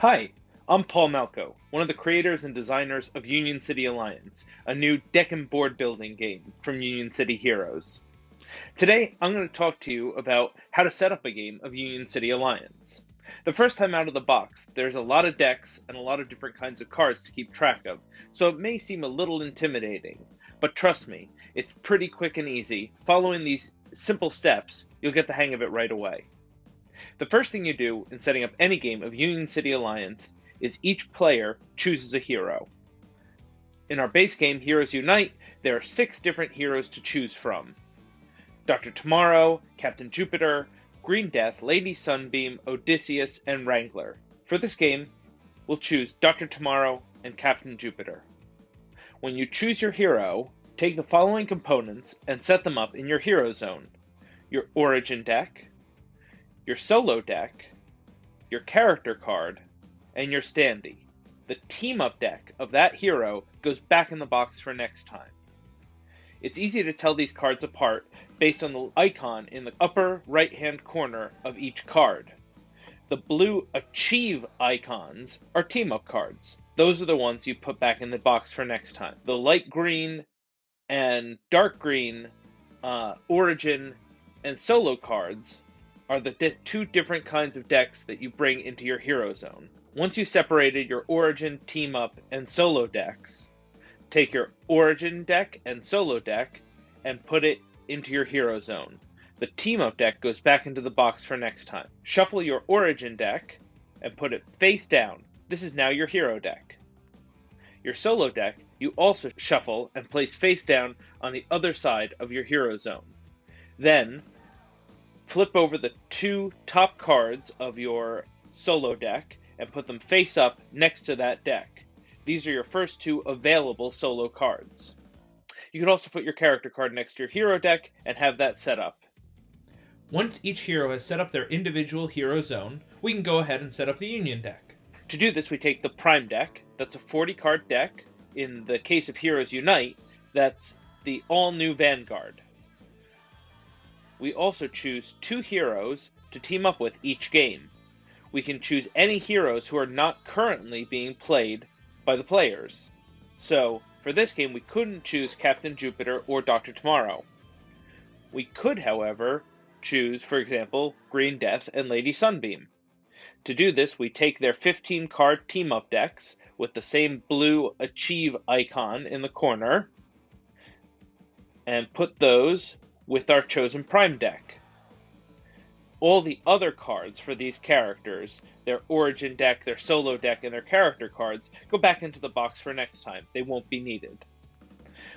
Hi, I'm Paul Malchow, one of the creators and designers of Union City Alliance, a new deck and board building game from Union City Heroes. Today, I'm going to talk to you about how to set up a game of Union City Alliance. The first time out of the box, there's a lot of decks and a lot of different kinds of cards to keep track of, so it may seem a little intimidating. But trust me, it's pretty quick and easy. Following these simple steps, you'll get the hang of it right away. The first thing you do in setting up any game of Union City Alliance is each player chooses a hero. In our base game, Heroes Unite, there are 6 different heroes to choose from. Dr. Tomorrow, Captain Jupiter, Green Death, Lady Sunbeam, Odysseus, and Wrangler. For this game, we'll choose Dr. Tomorrow and Captain Jupiter. When you choose your hero, take the following components and set them up in your hero zone. Your origin deck, your solo deck, your character card, and your standee. The team-up deck of that hero goes back in the box for next time. It's easy to tell these cards apart based on the icon in the upper right-hand corner of each card. The blue Achieve icons are team-up cards. Those are the ones you put back in the box for next time. The light green and dark green Origin and Solo cards are the 2 different kinds of decks that you bring into your hero zone. Once you separated your Origin, Team Up, and Solo decks, take your Origin deck and Solo deck and put it into your hero zone. The Team Up deck goes back into the box for next time. Shuffle your Origin deck and put it face down. This is now your hero deck. Your Solo deck you also shuffle and place face down on the other side of your hero zone. Then, flip over the 2 top cards of your solo deck and put them face up next to that deck. These are your first 2 available solo cards. You can also put your character card next to your hero deck and have that set up. Once each hero has set up their individual hero zone, we can go ahead and set up the Union deck. To do this, we take the Prime deck. That's a 40-card deck. In the case of Heroes Unite, that's the all-new Vanguard. We also choose 2 heroes to team up with each game. We can choose any heroes who are not currently being played by the players. So, for this game, we couldn't choose Captain Jupiter or Dr. Tomorrow. We could, however, choose, for example, Green Death and Lady Sunbeam. To do this, we take their 15-card team-up decks with the same blue Achieve icon in the corner and put those with our chosen Prime deck. All the other cards for these characters, their Origin deck, their Solo deck, and their character cards, go back into the box for next time. They won't be needed.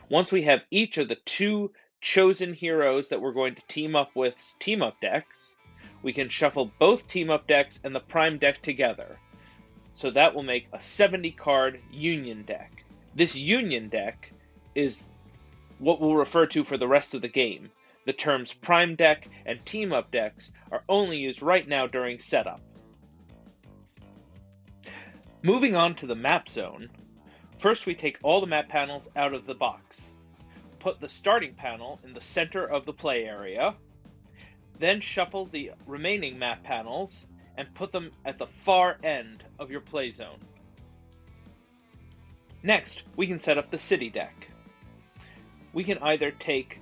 Once we have each of the 2 chosen heroes that we're going to team up with team-up decks, we can shuffle both team-up decks and the Prime deck together. So that will make a 70-card Union deck. This Union deck is what we'll refer to for the rest of the game. The terms Prime deck and team-up decks are only used right now during setup. Moving on to the map zone, first we take all the map panels out of the box. Put the starting panel in the center of the play area, then shuffle the remaining map panels and put them at the far end of your play zone. Next, we can set up the city deck. We can either take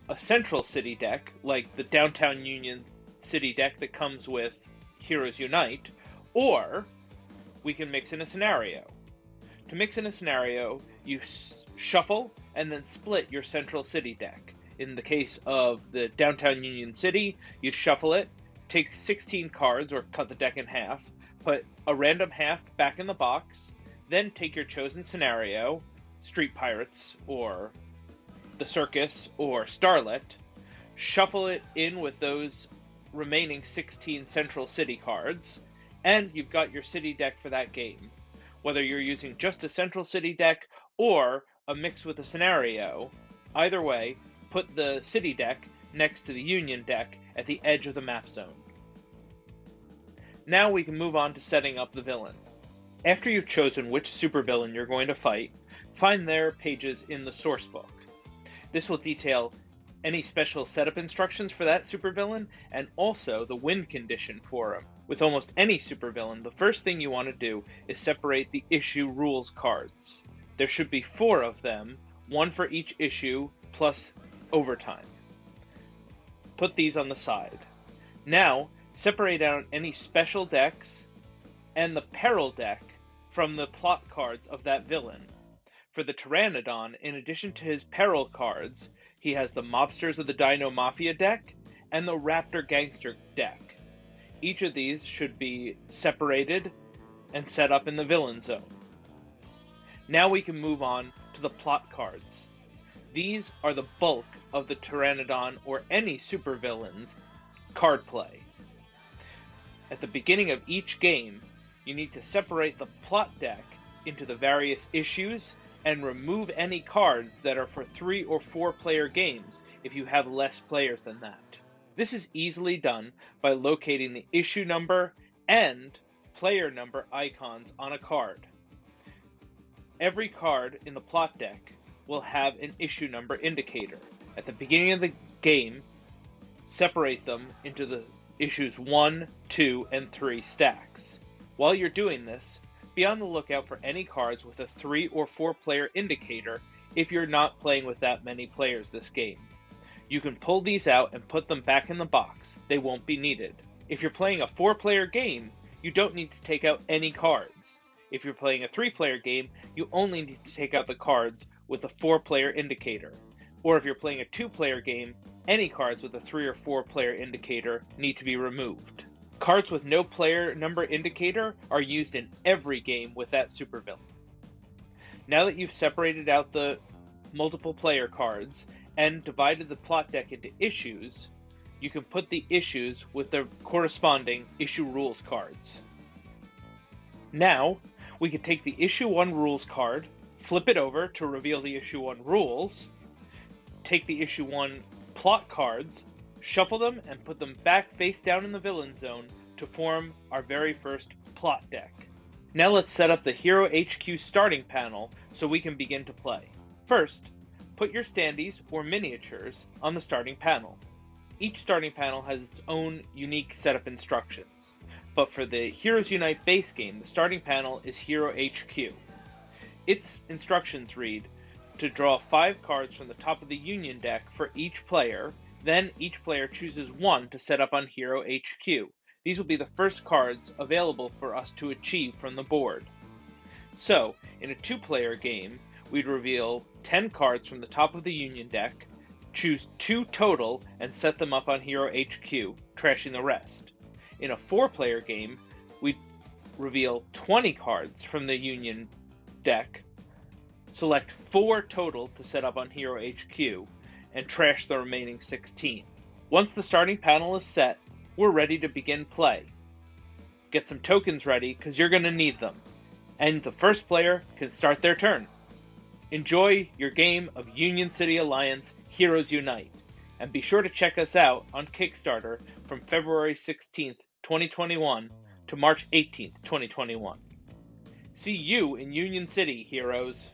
a central city deck, like the Downtown Union City deck that comes with Heroes Unite, or we can mix in a scenario. To mix in a scenario, you shuffle and then split your central city deck. In the case of the Downtown Union City, you shuffle it, take 16 cards or cut the deck in half, put a random half back in the box, then take your chosen scenario, Street Pirates or the Circus or Starlet, shuffle it in with those remaining 16 Central City cards, and you've got your city deck for that game. Whether you're using just a Central City deck or a mix with a scenario, either way, put the city deck next to the Union deck at the edge of the map zone. Now we can move on to setting up the villain. After you've chosen which supervillain you're going to fight, find their pages in the Sourcebook. This will detail any special setup instructions for that supervillain, and also the win condition for him. With almost any supervillain, the first thing you want to do is separate the issue rules cards. There should be 4 of them, 1 for each issue, plus overtime. Put these on the side. Now, separate out any special decks and the peril deck from the plot cards of that villain. For the Pteranodon, in addition to his peril cards, he has the Mobsters of the Dino Mafia deck and the Raptor Gangster deck. Each of these should be separated and set up in the villain zone. Now we can move on to the plot cards. These are the bulk of the Pteranodon or any supervillain's card play. At the beginning of each game, you need to separate the plot deck into the various issues and remove any cards that are for 3 or 4 player games if you have less players than that. This is easily done by locating the issue number and player number icons on a card. Every card in the plot deck will have an issue number indicator. At the beginning of the game, separate them into the issues 1, 2, and 3 stacks. While you're doing this, be on the lookout for any cards with a 3 or 4 player indicator if you're not playing with that many players this game. You can pull these out and put them back in the box. They won't be needed. If you're playing a 4-player game, you don't need to take out any cards. If you're playing a 3-player game, you only need to take out the cards with a 4-player indicator. Or if you're playing a 2-player game, any cards with a 3 or 4-player indicator need to be removed. Cards with no player number indicator are used in every game with that supervillain. Now that you've separated out the multiple player cards and divided the plot deck into issues, you can put the issues with the corresponding issue rules cards. Now, we can take the issue 1 rules card, flip it over to reveal the issue 1 rules, take the issue 1 plot cards, shuffle them, and put them back face down in the villain zone to form our very first plot deck. Now let's set up the Hero HQ starting panel so we can begin to play. First, put your standees or miniatures on the starting panel. Each starting panel has its own unique setup instructions, but for the Heroes Unite base game, the starting panel is Hero HQ. Its instructions read to draw 5 cards from the top of the Union deck for each player. Then each player chooses 1 to set up on Hero HQ. These will be the first cards available for us to achieve from the board. So, in a 2-player game, we'd reveal 10 cards from the top of the Union deck, choose 2 total, and set them up on Hero HQ, trashing the rest. In a 4-player game, we'd reveal 20 cards from the Union deck, select 4 total to set up on Hero HQ, and trash the remaining 16. Once the starting panel is set, we're ready to begin play. Get some tokens ready, because you're going to need them. And the first player can start their turn. Enjoy your game of Union City Alliance Heroes Unite, and be sure to check us out on Kickstarter from February 16th, 2021 to March 18th, 2021. See you in Union City, heroes!